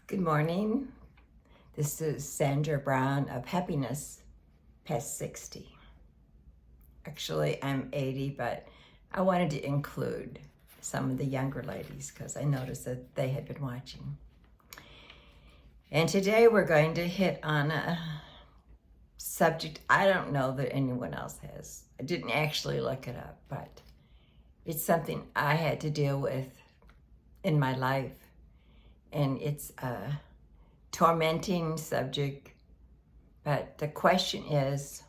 Good morning. This is Sandra Brown of Happiness Past 60. Actually, I'm 80, but I wanted to include some of the younger ladies because I noticed that they had been watching. And today we're going to hit on a subject I don't know that anyone else has. I didn't actually look it up, but it's something I had to deal with in my life. And it's a tormenting subject, but the question is,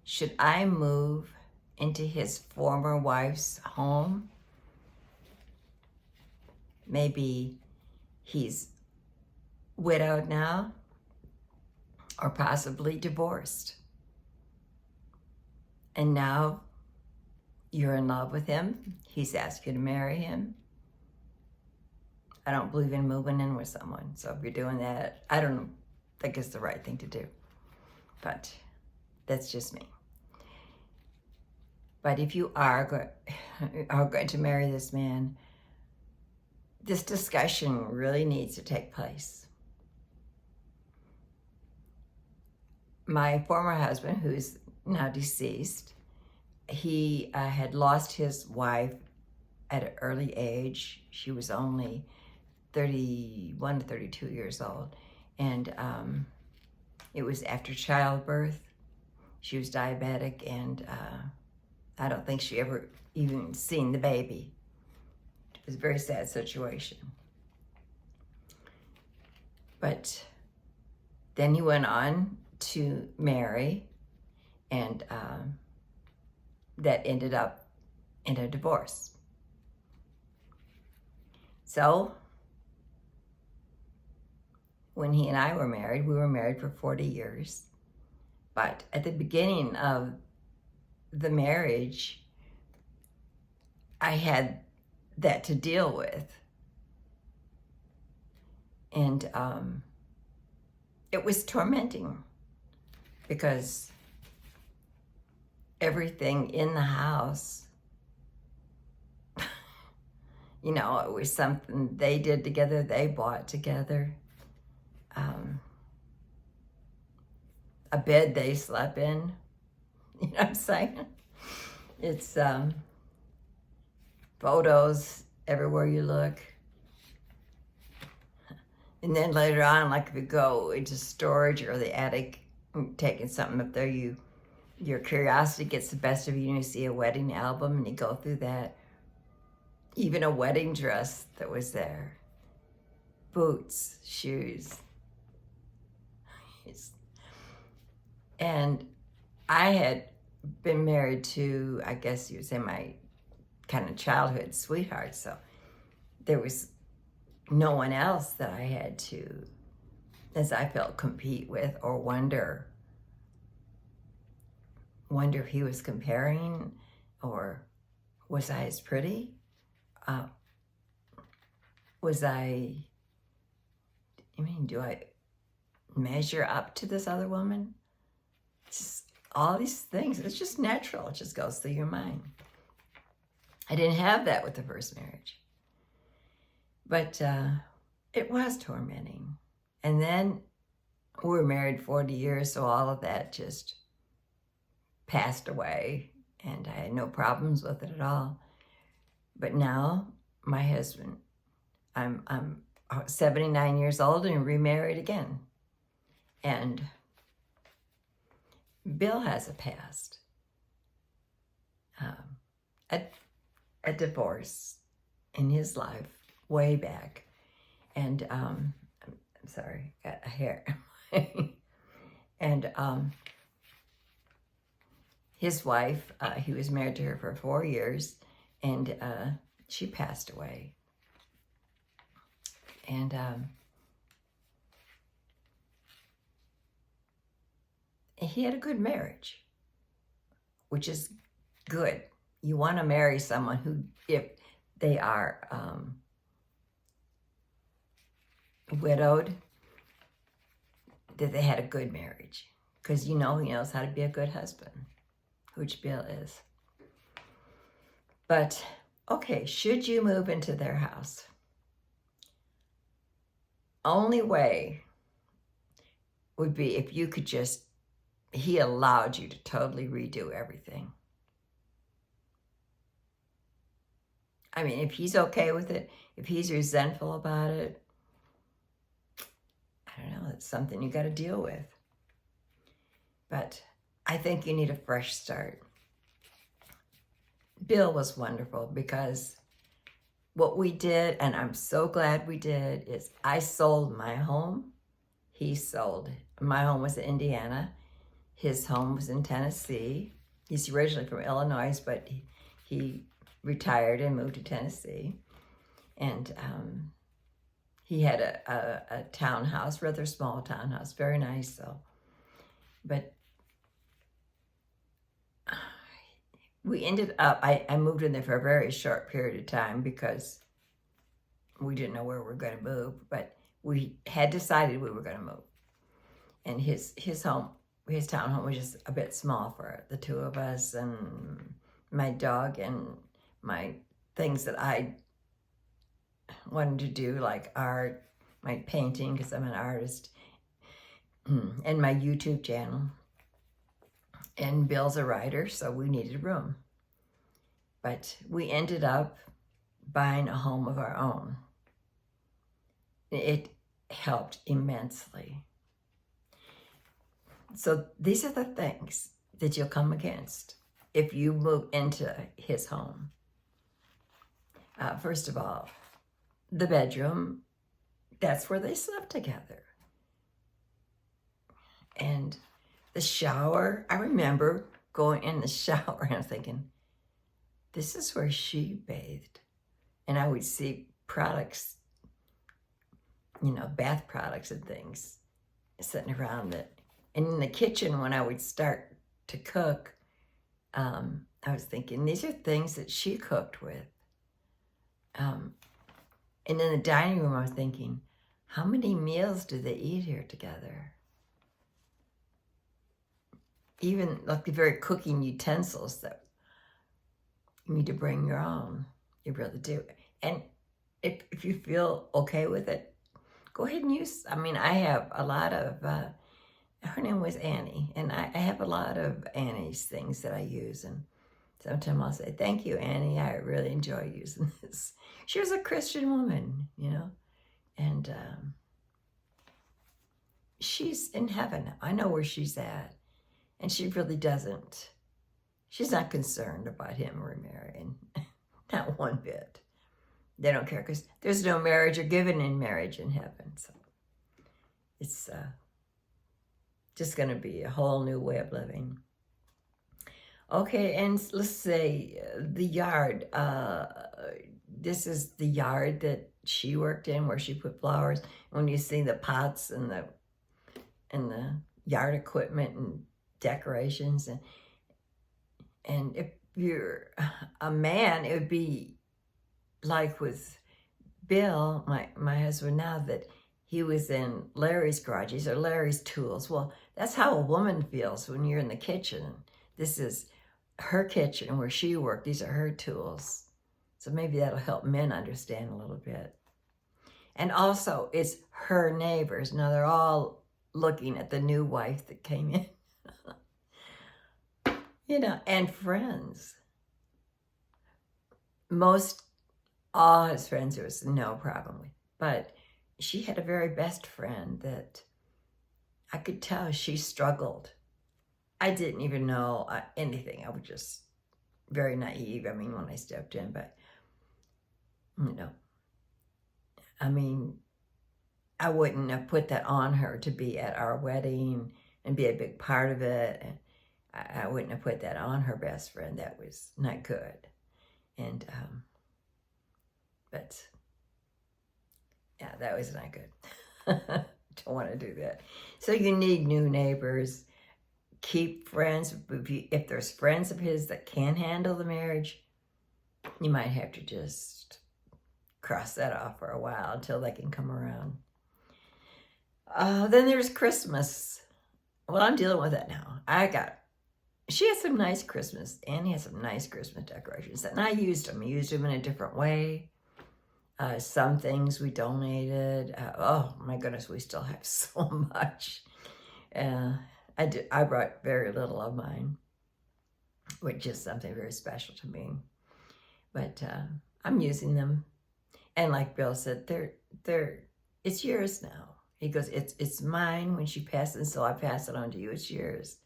should I move into his former wife's home? Maybe he's widowed now, or possibly divorced. And now you're in love with him. He's asked you to marry him. I don't believe in moving in with someone. So if you're doing that, I don't think it's the right thing to do. But that's just me. But if you are going to marry this man, this discussion really needs to take place. My former husband, who's now deceased, he had lost his wife at an early age. She was only 31 to 32 years old. And it was after childbirth. She was diabetic, and I don't think she ever even seen the baby. It was a very sad situation. But then he went on to marry, and that ended up in a divorce. So when he and I were married, we were married for 40 years. But at the beginning of the marriage, I had that to deal with. And it was tormenting because everything in the house, it was something they did together, they bought together. A bed they slept in, you know what I'm saying? It's photos everywhere you look. And then later on, like if you go into storage or the attic, taking something up there, your curiosity gets the best of you and you see a wedding album and you go through that. Even a wedding dress that was there. Boots, shoes. And I had been married to, I guess you would say, my kind of childhood sweetheart. So there was no one else that I had to, as I felt, compete with or wonder if he was comparing, or was I as pretty? Do I measure up to this other woman? Just all these things. It's just natural. It just goes through your mind. I didn't have that with the first marriage. But it was tormenting. And then we were married 40 years, so all of that just passed away, and I had no problems with it at all. But now, my husband, I'm 79 years old and remarried again. And Bill has a past. A divorce in his life way back. And I'm sorry, got a hair. And his wife, he was married to her for 4 years, and she passed away. And he had a good marriage, which is good. You want to marry someone who, if they are widowed, that they had a good marriage, because he knows how to be a good husband, which Bill is. But okay, should you move into their house? only way would be if you could just, he allowed you to totally redo everything. I mean, if he's okay with it, if he's resentful about it, I don't know, it's something you got to deal with. But I think you need a fresh start. Bill was wonderful because what we did, and I'm so glad we did, is I sold my home. He sold. My home was in Indiana. His home was in Tennessee. He's originally from Illinois, but he retired and moved to Tennessee. And he had a townhouse, rather small townhouse, very nice though. But we ended up, I moved in there for a very short period of time because we didn't know where we were going to move, but we had decided we were going to move. And his home, his townhome was just a bit small for the two of us and my dog and my things that I wanted to do, like art, my painting, because I'm an artist, and my YouTube channel. And Bill's a writer, so we needed room. But we ended up buying a home of our own. It helped immensely. So these are the things that you'll come against if you move into his home. First of all, the bedroom, that's where they slept together. And the shower, I remember going in the shower and I'm thinking, this is where she bathed. And I would see products, you know, bath products and things sitting around it. And in the kitchen, when I would start to cook, I was thinking, these are things that she cooked with. And in the dining room, I was thinking, how many meals do they eat here together? Even like the very cooking utensils that you need to bring your own. You really do. And if you feel okay with it, go ahead and use, I mean, I have a lot of, her name was Annie, and I have a lot of Annie's things that I use. And sometimes I'll say, thank you, Annie. I really enjoy using this. She was a Christian woman, you know, and she's in heaven. I know where she's at. And she really doesn't. She's not concerned about him remarrying. Not one bit. They don't care because there's no marriage or given in marriage in heaven. So it's just going to be a whole new way of living. Okay, and let's say the yard. This is the yard that she worked in where she put flowers. When you see the pots and the yard equipment and decorations, and if you're a man, it would be like with Bill, my husband now, that he was in Larry's garage. These are Larry's tools. Well, that's how a woman feels when you're in the kitchen. This is her kitchen where she worked. These are her tools. So maybe that'll help men understand a little bit. And also, it's her neighbors. Now they're all looking at the new wife that came in. You know, and friends. All his friends there was no problem with. But she had a very best friend that I could tell she struggled. I didn't even know anything. I was just very naive, I mean, when I stepped in. But, you know, I mean, I wouldn't have put that on her to be at our wedding and be a big part of it. And I wouldn't have put that on her best friend. That was not good. And, but, yeah, that was not good. Don't want to do that. So you need new neighbors. Keep friends. If there's friends of his that can handle the marriage, you might have to just cross that off for a while until they can come around. Then there's Christmas. Well, I'm dealing with that now. She has some nice Christmas. Annie has some nice Christmas decorations. And I used them. I used them in a different way. Some things we donated. Oh my goodness, we still have so much. I brought very little of mine, which is something very special to me. But I'm using them, and like Bill said, it's yours now. He goes, it's mine when she passes, so I pass it on to you. It's yours.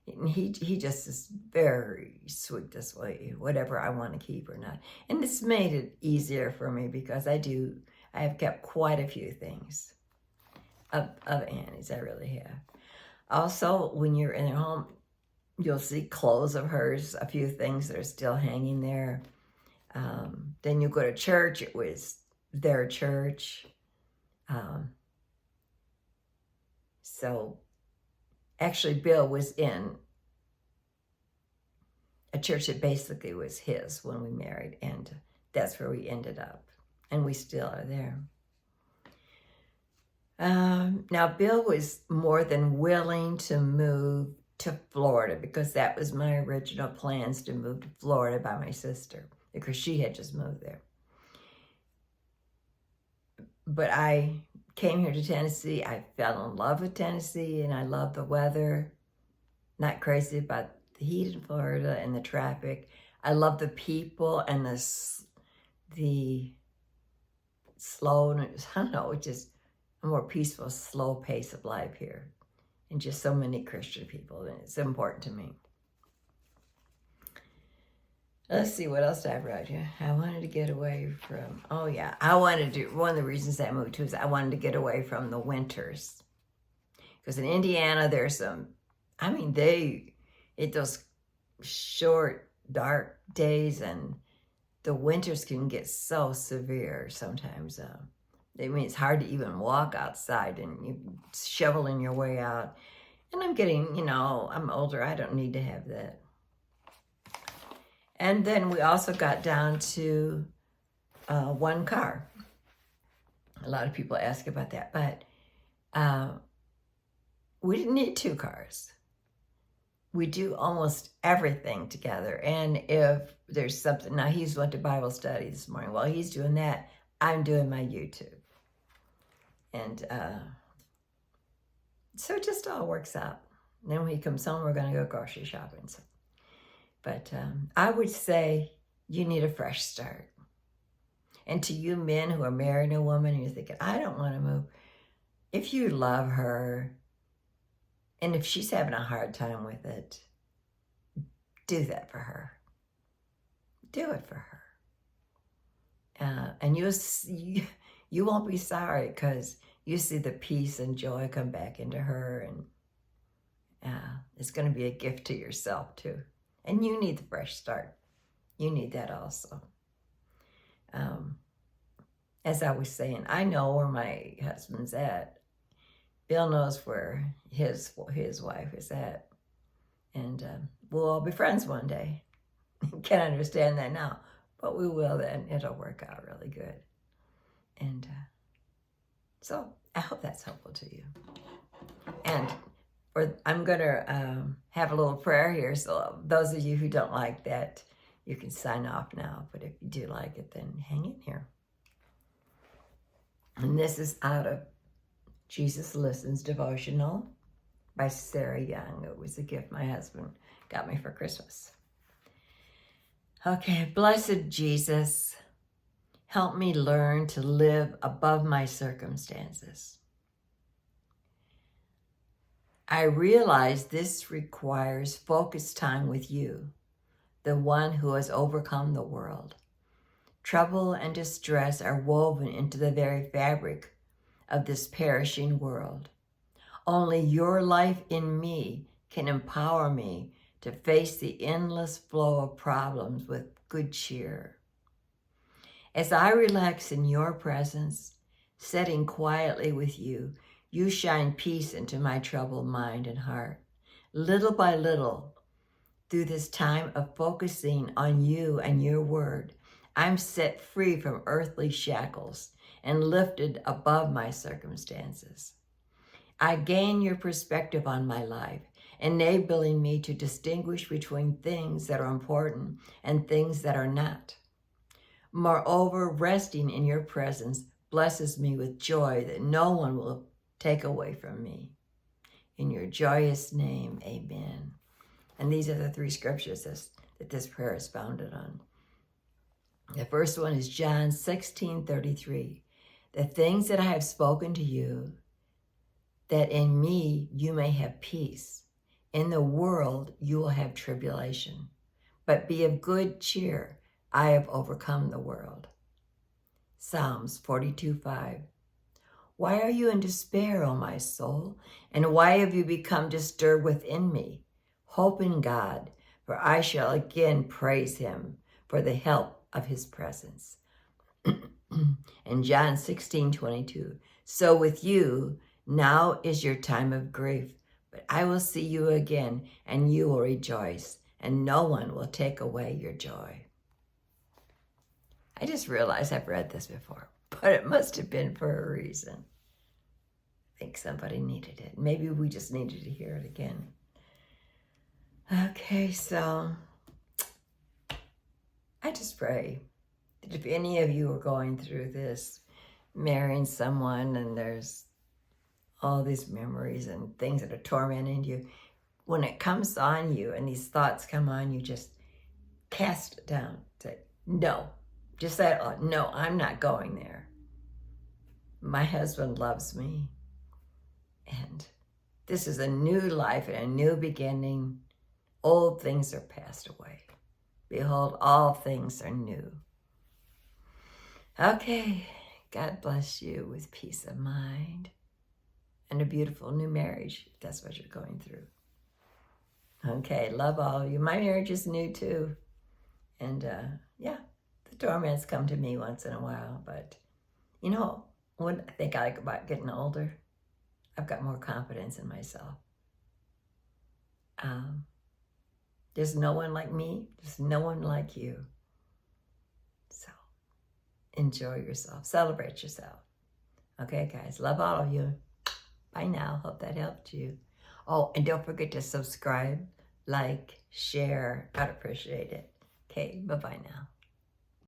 And he just is very sweet this way, whatever I want to keep or not. And it's made it easier for me because I have kept quite a few things of Annie's. I really have. Also, when you're in her home, you'll see clothes of hers, a few things that are still hanging there. Then you go to church, it was their church. So actually Bill was in a church that basically was his when we married, and that's where we ended up, and we still are there. Now Bill was more than willing to move to Florida because that was my original plans, to move to Florida by my sister because she had just moved there. But I came here to Tennessee. I fell in love with Tennessee, and I love the weather. Not crazy about the heat in Florida and the traffic. I love the people and the slowness. I don't know, it's just a more peaceful, slow pace of life here. And just so many Christian people, and it's important to me. Let's see, what else did I write here? I wanted to get away from, one of the reasons I moved too is I wanted to get away from the winters. Because in Indiana, there's those short, dark days, and the winters can get so severe sometimes. It's hard to even walk outside, and you shoveling your way out. And I'm getting, I'm older. I don't need to have that. And then we also got down to one car. A lot of people ask about that, but we didn't need two cars. We do almost everything together. And if there's something, now he's went to Bible study this morning. While he's doing that, I'm doing my YouTube. And so it just all works out. And then when he comes home, we're going to go grocery shopping. So. But I would say you need a fresh start. And to you men who are marrying a woman and you're thinking, I don't want to move. If you love her, and if she's having a hard time with it, do that for her. Do it for her. And you won't be sorry because you see the peace and joy come back into her. And it's going to be a gift to yourself too. And you need the fresh start. You need that also. As I was saying, I know where my husband's at. Bill knows where his wife is at. And we'll all be friends one day. Can't understand that now, but we will then. It'll work out really good. And so I hope that's helpful to you. And I'm going to have a little prayer here. So those of you who don't like that, you can sign off now. But if you do like it, then hang in here. And this is out of Jesus Listens devotional by Sarah Young. It was a gift my husband got me for Christmas. Okay, blessed Jesus, help me learn to live above my circumstances. I realize this requires focused time with you, the one who has overcome the world. Trouble and distress are woven into the very fabric of this perishing world. Only your life in me can empower me to face the endless flow of problems with good cheer. As I relax in your presence, sitting quietly with you, you shine peace into my troubled mind and heart. Little by little, through this time of focusing on you and your word, I'm set free from earthly shackles and lifted above my circumstances. I gain your perspective on my life, enabling me to distinguish between things that are important and things that are not. Moreover, resting in your presence blesses me with joy that no one will take away from me. In your joyous name, amen. And these are the three scriptures that this prayer is founded on. The first one is John 16:33. The things that I have spoken to you, that in me you may have peace. In the world you will have tribulation, but be of good cheer. I have overcome the world. Psalms 42:5. Why are you in despair, O my soul? And why have you become disturbed within me? Hope in God, for I shall again praise him for the help of his presence. And John 16:22. So with you, now is your time of grief, but I will see you again, and you will rejoice, and no one will take away your joy. I just realized I've read this before, but it must have been for a reason. I think somebody needed it. Maybe we just needed to hear it again. Okay, so I just pray that if any of you are going through this, marrying someone, and there's all these memories and things that are tormenting you, when it comes on you and these thoughts come on you, just cast it down. Say, no. Just say, oh, no, I'm not going there. My husband loves me. And this is a new life and a new beginning. Old things are passed away. Behold, all things are new. Okay, God bless you with peace of mind and a beautiful new marriage, if that's what you're going through. Okay, love all of you. My marriage is new too. And yeah, the torments come to me once in a while. But you know, what I think I like about getting older, I've got more confidence in myself. There's no one like me. There's no one like you. So enjoy yourself. Celebrate yourself. Okay, guys. Love all of you. Bye now. Hope that helped you. Oh, and don't forget to subscribe, like, share. I'd appreciate it. Okay, bye-bye now.